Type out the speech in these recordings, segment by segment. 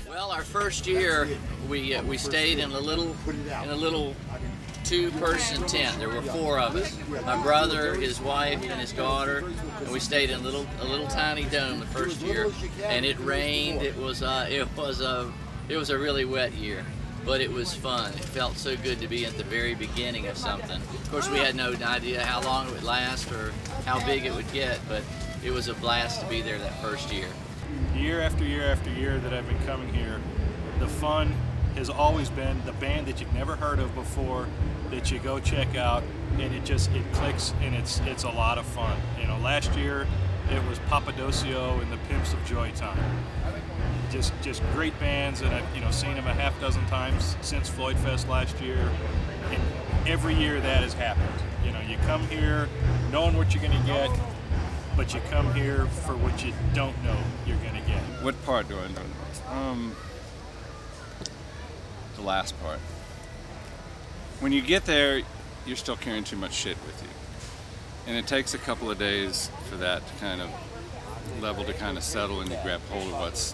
Well, our first year, we stayed in a little two-person tent. There were 4 of us: my brother, his wife, and his daughter. And we stayed in a little tiny dome the first year. And it rained. It was a really wet year, but it was fun. It felt so good to be at the very beginning of something. Of course, we had no idea how long it would last or how big it would get, but it was a blast to be there that first year. Year after year after year that I've been coming here, the fun has always been the band that you've never heard of before that you go check out, and it clicks, and it's a lot of fun. You know, last year it was Papadosio and the Pimps of Joy Time. Just great bands, and I've seen them a half dozen times since Floydfest last year, and every year that has happened. You know, you come here knowing what you're going to get, but you come here for what you don't know you're going to get. What part do I know the most? The last part. When you get there, you're still carrying too much shit with you. And it takes a couple of days for that kind of level to kind of settle, and you grab hold of what's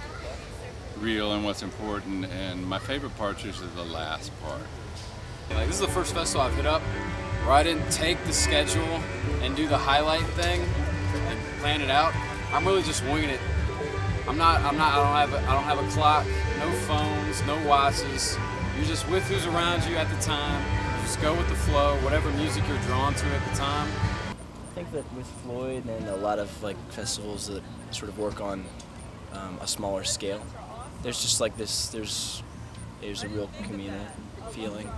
real and what's important. And my favorite parts are the last part. Like, this is the first festival I've hit up where I didn't take the schedule and do the highlight thing and plan it out. I'm really just winging it. I don't have a clock, no phones, no watches. You're just with who's around you at the time. Just go with the flow, whatever music you're drawn to at the time. I think that with Floyd and a lot of festivals that sort of work on a smaller scale, there's just like this. There's a real communal feeling.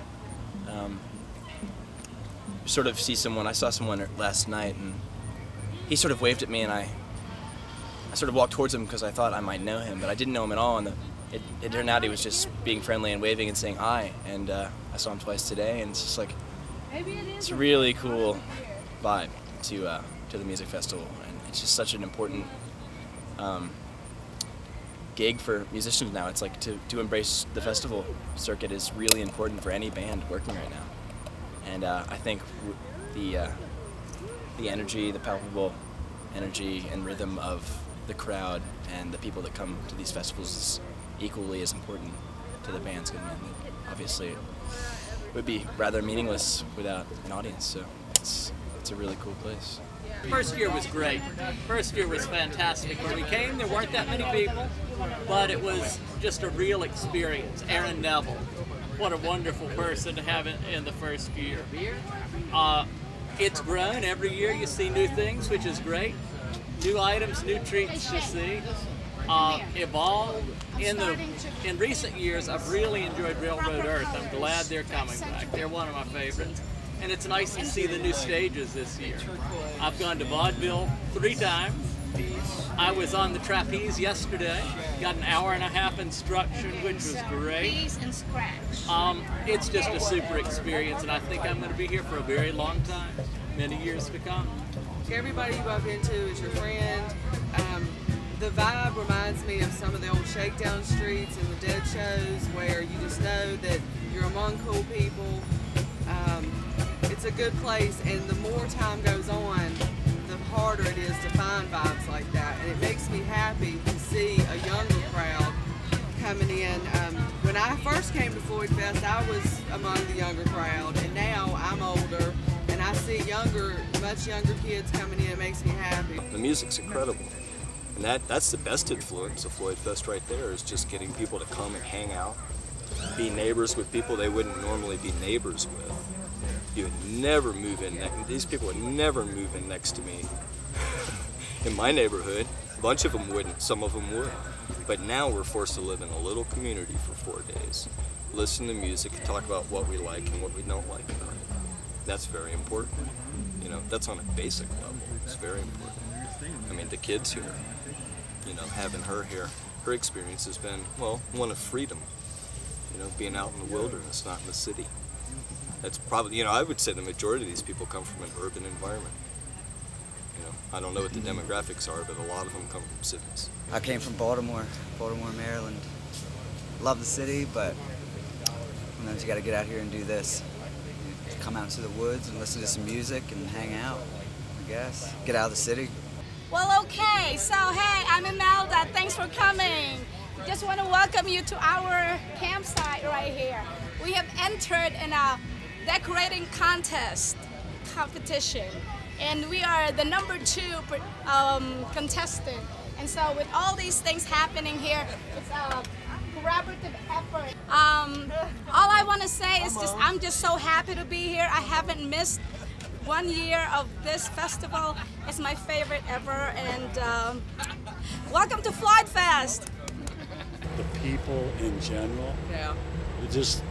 You sort of see someone. I saw someone last night, and he sort of waved at me, and I sort of walked towards him because I thought I might know him, but I didn't know him at all. And it turned out he was just being friendly and waving and saying hi. And I saw him twice today, and it's just like it's a really cool vibe to the music festival, and it's just such an important gig for musicians now. It's like to embrace the festival circuit is really important for any band working right now. And I think the energy, the palpable energy and rhythm of the crowd and the people that come to these festivals is equally as important to the bands. I mean, obviously, it would be rather meaningless without an audience. So it's a really cool place. First year was great. First year was fantastic. When we came, there weren't that many people, but it was just a real experience. Aaron Neville, what a wonderful person to have in the first year. It's grown every year. You see new things, which is great. New items, new treats to see. Evolve. In recent years, I've really enjoyed Railroad Earth. I'm glad they're coming back. They're one of my favorites. And it's nice to see the new stages this year. I've gone to vaudeville 3 times. I was on the trapeze yesterday. Got an hour-and-a-half instruction, which was great. It's just a super experience, and I think I'm going to be here for a very long time, many years to come. Everybody you bump into is your friend. The vibe reminds me of some of the old shakedown streets and the dead shows where you just know that you're among cool people. It's a good place, and the more time goes on, the harder it is to find vibes like that. And it makes me happy to see a younger crowd coming in. When I first came to Floydfest, I was among the younger crowd, and now I'm older see much younger kids coming in, it makes me happy. The music's incredible. And that's the best influence of Floydfest right there, is just getting people to come and hang out, be neighbors with people they wouldn't normally be neighbors with. You would never move in, these people would never move in next to me. In my neighborhood, a bunch of them wouldn't, some of them would. But now we're forced to live in a little community for 4 days. Listen to music, talk about what we like and what we don't like about it. That's very important. You know, that's on a basic level. It's very important. I mean, the kids here, you know, having her here, her experience has been, well, one of freedom. You know, being out in the wilderness, not in the city. That's probably, you know, I would say the majority of these people come from an urban environment. You know, I don't know what the demographics are, but a lot of them come from cities. I came from Baltimore, Maryland. Love the city, but sometimes you got to get out here and do this. Come out into the woods and listen to some music and hang out, I guess. Get out of the city. Well, okay, so hey, I'm Imelda. Thanks for coming. Just want to welcome you to our campsite right here. We have entered in a decorating competition, and we are the #2 contestant. And so with all these things happening here, it's a collaborative effort. All I want to say is I'm just so happy to be here. I haven't missed 1 year of this festival. It's my favorite ever, and welcome to Floydfest. The people in general. Yeah. Just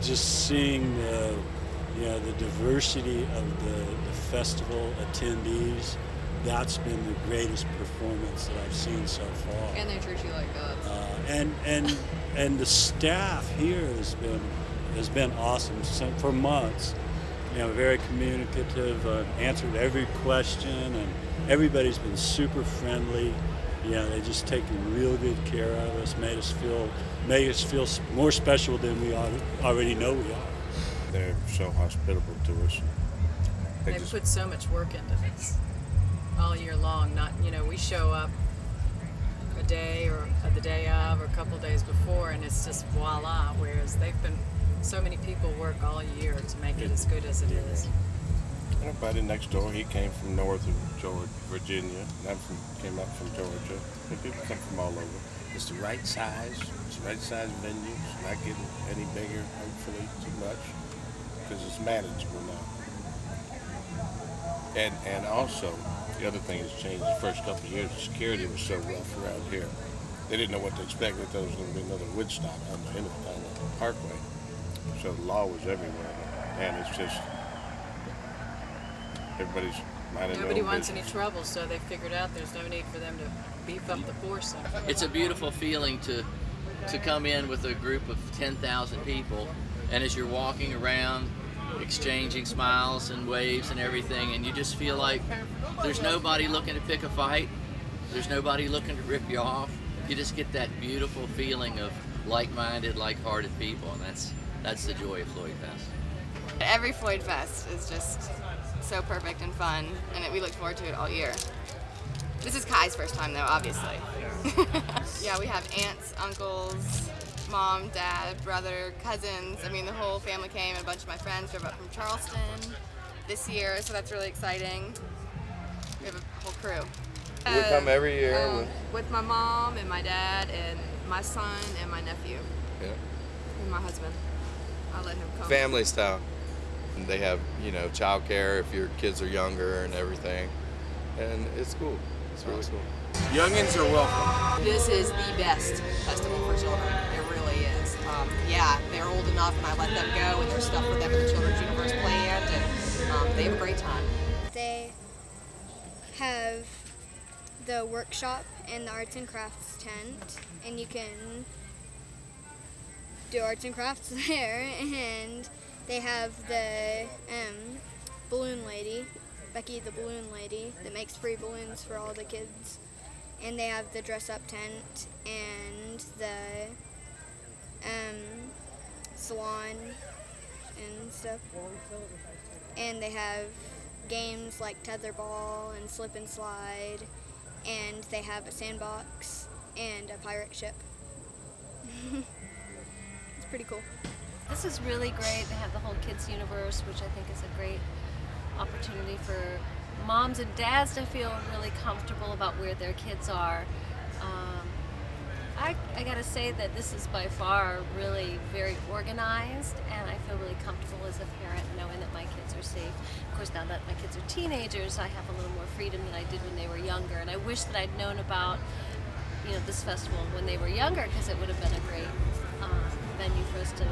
seeing the, you know, the diversity of the festival attendees. That's been the greatest performance that I've seen so far. And they treat you like gods. And the staff here has been awesome for months. You know, very communicative, answered every question, and everybody's been super friendly. You know, they just taken real good care of us, made us feel more special than we already know we are. They're so hospitable to us. They put so much work into this all year long. Not, you know, we show up a day or the day of or a couple days before, and it's just voila. Whereas they've been, so many people work all year to make it as good as it is. Everybody next door, he came from north of Virginia, and I came up from Georgia. People come from all over. It's the right size. It's the right size venue. It's not getting any bigger, hopefully, too much, because it's manageable now. And also, the other thing that's changed the first couple of years, the security was so rough around here. They didn't know what to expect. They thought it was going to be another Woodstock on the Parkway. So the law was everywhere, and it's just everybody's minding their own Nobody wants business. any trouble, so they figured out there's no need for them to beef up the force. It's a beautiful feeling to come in with a group of 10,000 people, and as you're walking around, exchanging smiles and waves and everything, and you just feel like there's nobody looking to pick a fight, there's nobody looking to rip you off. You just get that beautiful feeling of like-minded, like-hearted people, and that's the joy of Floydfest. Every Floydfest is just so perfect and fun, and we look forward to it all year. This is Kai's first time though, obviously. Yeah, we have aunts, uncles, mom, dad, brother, cousins. I mean, the whole family came, and a bunch of my friends drove up from Charleston this year, so that's really exciting. We have a whole crew. We come every year with my mom and my dad and my son and my nephew. Yeah. And my husband. I let him come. Family style. And they have, you know, child care if your kids are younger and everything. And it's cool. It's really cool. Youngins are welcome. This is the best festival for children. It really is. Yeah, they're old enough, and I let them go, and there's stuff for them at the Children's Universe planned, and they have a great time. They have the workshop and the arts and crafts tent, and you can do arts and crafts there. And they have the balloon lady, Becky the balloon lady, that makes free balloons for all the kids. And they have the dress-up tent and the salon and stuff. And they have games like tetherball and slip and slide, and they have a sandbox and a pirate ship. It's pretty cool. This is really great. They have the whole kids universe, which I think is a great opportunity opportunity for moms and dads to feel really comfortable about where their kids are. I gotta say that this is by far really very organized, and I feel really comfortable as a parent knowing that my kids are safe. Of course, now that my kids are teenagers, I have a little more freedom than I did when they were younger, and I wish that I'd known about, you know, this festival when they were younger, because it would have been a great venue for us to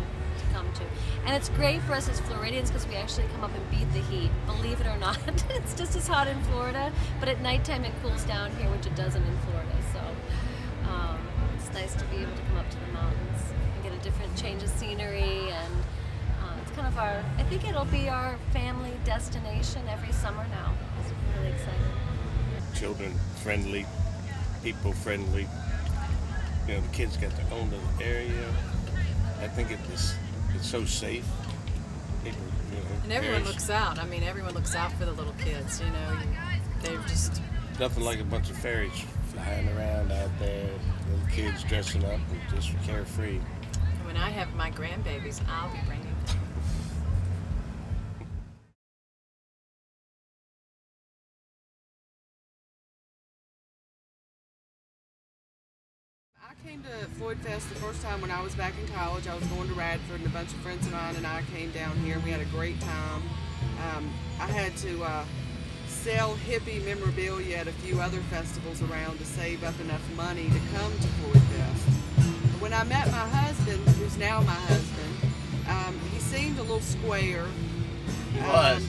come to. And it's great for us as Floridians because we actually come up and beat the heat. Believe it or not, it's just as hot in Florida, but at nighttime it cools down here, which it doesn't in Florida. So it's nice to be able to come up to the mountains and get a different change of scenery, and it's kind of our, I think it'll be our family destination every summer now. So I'm really excited. Children friendly, people friendly. You know, the kids got their own little area. I think it's so safe. People, you know, And everyone parents, looks out. I mean, everyone looks out for the little kids, you know. They're just... nothing like a bunch of fairies flying around out there, little kids dressing up and just carefree. When I have my grandbabies, I'll be bringing them. I came to Floydfest the first time when I was back in college. I was going to Radford, and a bunch of friends of mine and I came down here, and we had a great time. I had to sell hippie memorabilia at a few other festivals around to save up enough money to come to Floydfest. When I met my husband, who's now my husband, he seemed a little square. He was.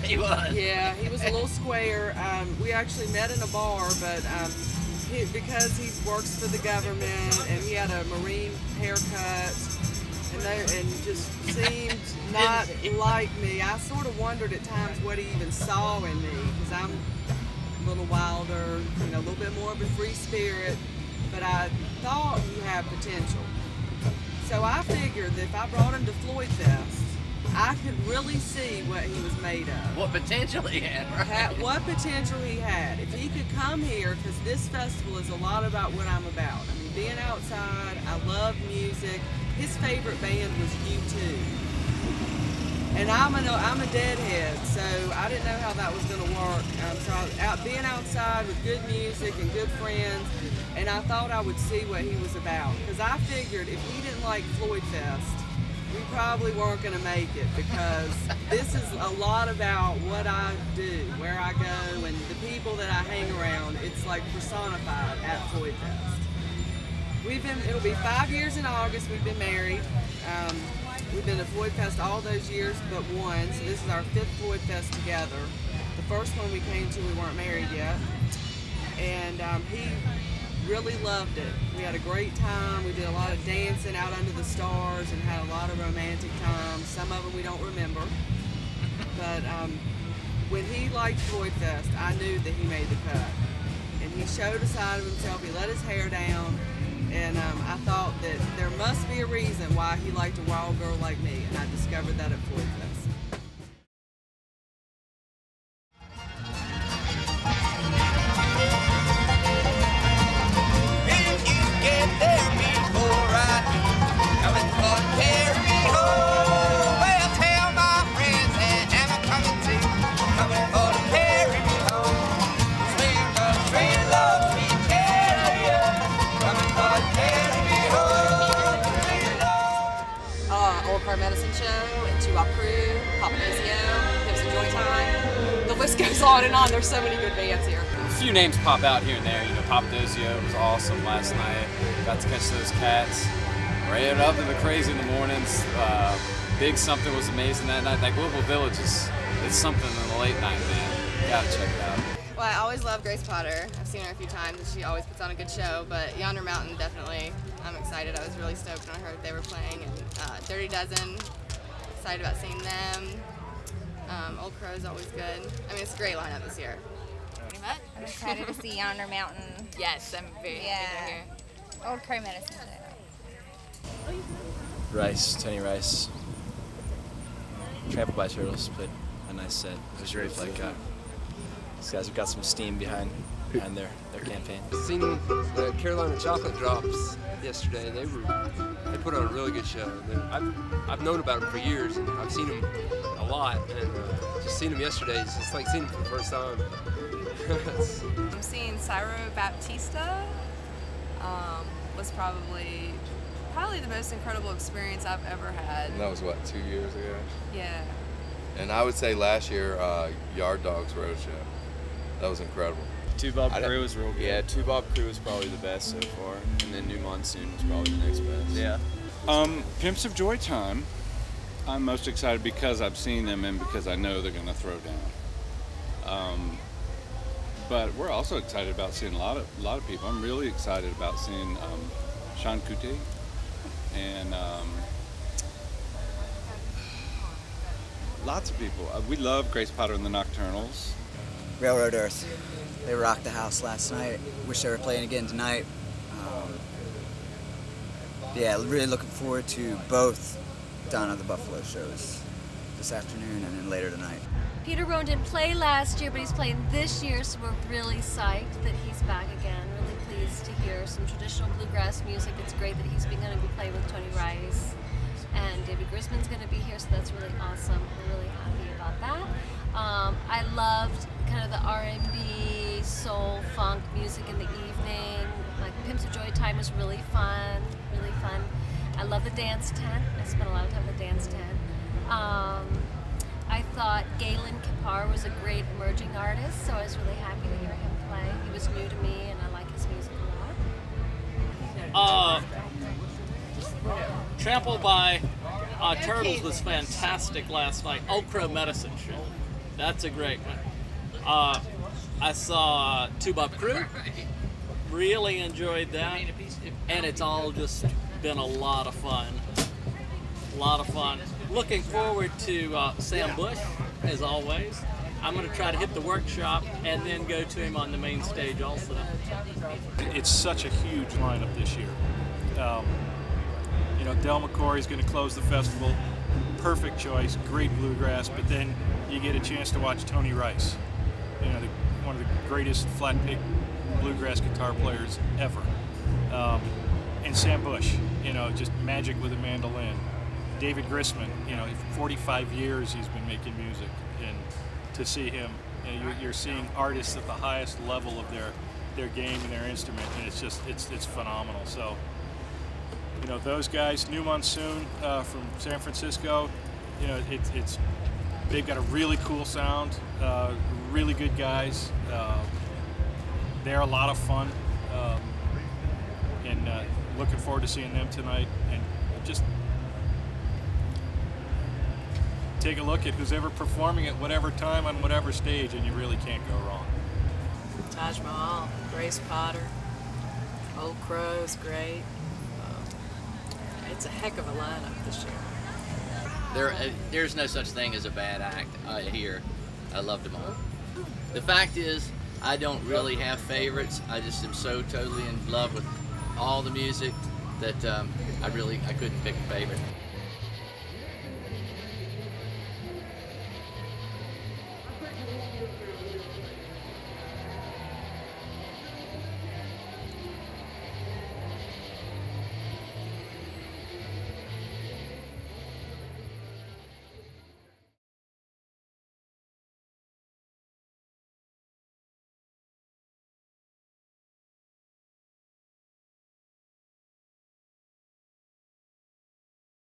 He was. Yeah, he was a little square. We actually met in a bar, but because he works for the government and he had a Marine haircut and just seemed not like me, I sort of wondered at times what he even saw in me, because I'm a little wilder, you know, a little bit more of a free spirit, but I thought he had potential. So I figured that if I brought him to Floydfest, I could really see what he was made of. What potential he had, right? What potential he had. If he could come here, because this festival is a lot about what I'm about. I mean, being outside, I love music. His favorite band was U2. And I'm a deadhead, so I didn't know how that was going to work. Being outside with good music and good friends, and I thought I would see what he was about. Because I figured if he didn't like Floydfest, we probably weren't going to make it, because this is a lot about what I do, where I go, and the people that I hang around. It's like personified at Floydfest. It'll be 5 years in August we've been married. We've been to Floydfest all those years but one, so this is our 5th Floydfest together. The first one we came to, we weren't married yet. And he really loved it. We had a great time. We did a lot of dancing out under the stars and had a lot of romantic times. Some of them we don't remember. But when he liked Floydfest, I knew that he made the cut. And he showed a side of himself. He let his hair down. And I thought that there must be a reason why he liked a wild girl like me. And I discovered that at Floydfest. Medicine Show, and Two Up Crew, Papadosio, Hips and Joint Time. The list goes on and on. There's so many good bands here. A few names pop out here and there. You know, Papadosio was awesome last night. Got to catch those cats. Right up to the crazy in the mornings. Big Something was amazing that night. That Global Village is something in the late night, man. Gotta check it out. Well, I always love Grace Potter. I've seen her a few times and she always puts on a good show, but Yonder Mountain, definitely, I'm excited. I was really stoked when I heard they were playing. And Dirty Dozen, excited about seeing them. Old Crow's always good. I mean, it's a great lineup this year. Pretty much. I'm excited to see Yonder Mountain. Yes, I'm very excited here. Old Crow Medicine. Rice, Tenny Rice. Trampled by Turtles, but a nice set. It was really like these guys have got some steam behind their campaign. Seen the Carolina Chocolate Drops yesterday. They put on a really good show. I've known about them for years, and I've seen them a lot, and just seeing him yesterday, it's just like seeing him for the first time. I'm seeing Cyro Baptista was probably the most incredible experience I've ever had. And that was what, 2 years ago? Yeah. And I would say last year, Yard Dogs Roadshow. That was incredible. Two Bob Crew was real good. Yeah, Two Bob Crew was probably the best so far, and then New Monsoon was probably the next best. Yeah. Pimps of Joy Time, I'm most excited because I've seen them and because I know they're going to throw down. But we're also excited about seeing a lot of people. I'm really excited about seeing Sean Kuti and lots of people. We love Grace Potter and the Nocturnals. Railroad Earth. They rocked the house last night. Wish they were playing again tonight. Yeah, really looking forward to both Dawn of the Buffalo shows this afternoon and then later tonight. Peter Rowan didn't play last year, but he's playing this year, so we're really psyched that he's back again. Really pleased to hear some traditional bluegrass music. It's great that he's going to be playing with Tony Rice. And David Grisman's going to be here, so that's really awesome. We're really happy about that. I loved kind of the R&B, soul, funk music in the evening. Like Pimps of Joy Time was really fun, really fun. I love the dance tent. I spent a lot of time at the dance tent. I thought Galen Kippar was a great emerging artist, so I was really happy to hear him play. He was new to me, and I like his music a lot. Trampled by Turtles was fantastic last night. Old Crow Medicine Show. That's a great one. I saw Two Bob Crew. Really enjoyed that. And it's all just been a lot of fun. A lot of fun. Looking forward to Sam Bush, as always. I'm going to try to hit the workshop and then go to him on the main stage also. It's such a huge lineup this year. You know, Del McCory's going to close the festival. Perfect choice, great bluegrass, but then you get a chance to watch Tony Rice, you know, one of the greatest flat pick bluegrass guitar players ever. And Sam Bush, you know, just magic with a mandolin. David Grisman, you know, 45 years he's been making music, and to see him, you know, you're seeing artists at the highest level of their game and their instrument, and it's just, it's phenomenal. So, you know, those guys, New Monsoon from San Francisco, you know, they've got a really cool sound, really good guys. They're a lot of fun, and looking forward to seeing them tonight. And just take a look at who's ever performing at whatever time on whatever stage, and you really can't go wrong. Taj Mahal, Grace Potter, Old Crow is great. It's a heck of a lineup this year. There's no such thing as a bad act here. I loved them all. The fact is, I don't really have favorites. I just am so totally in love with all the music that I couldn't pick a favorite.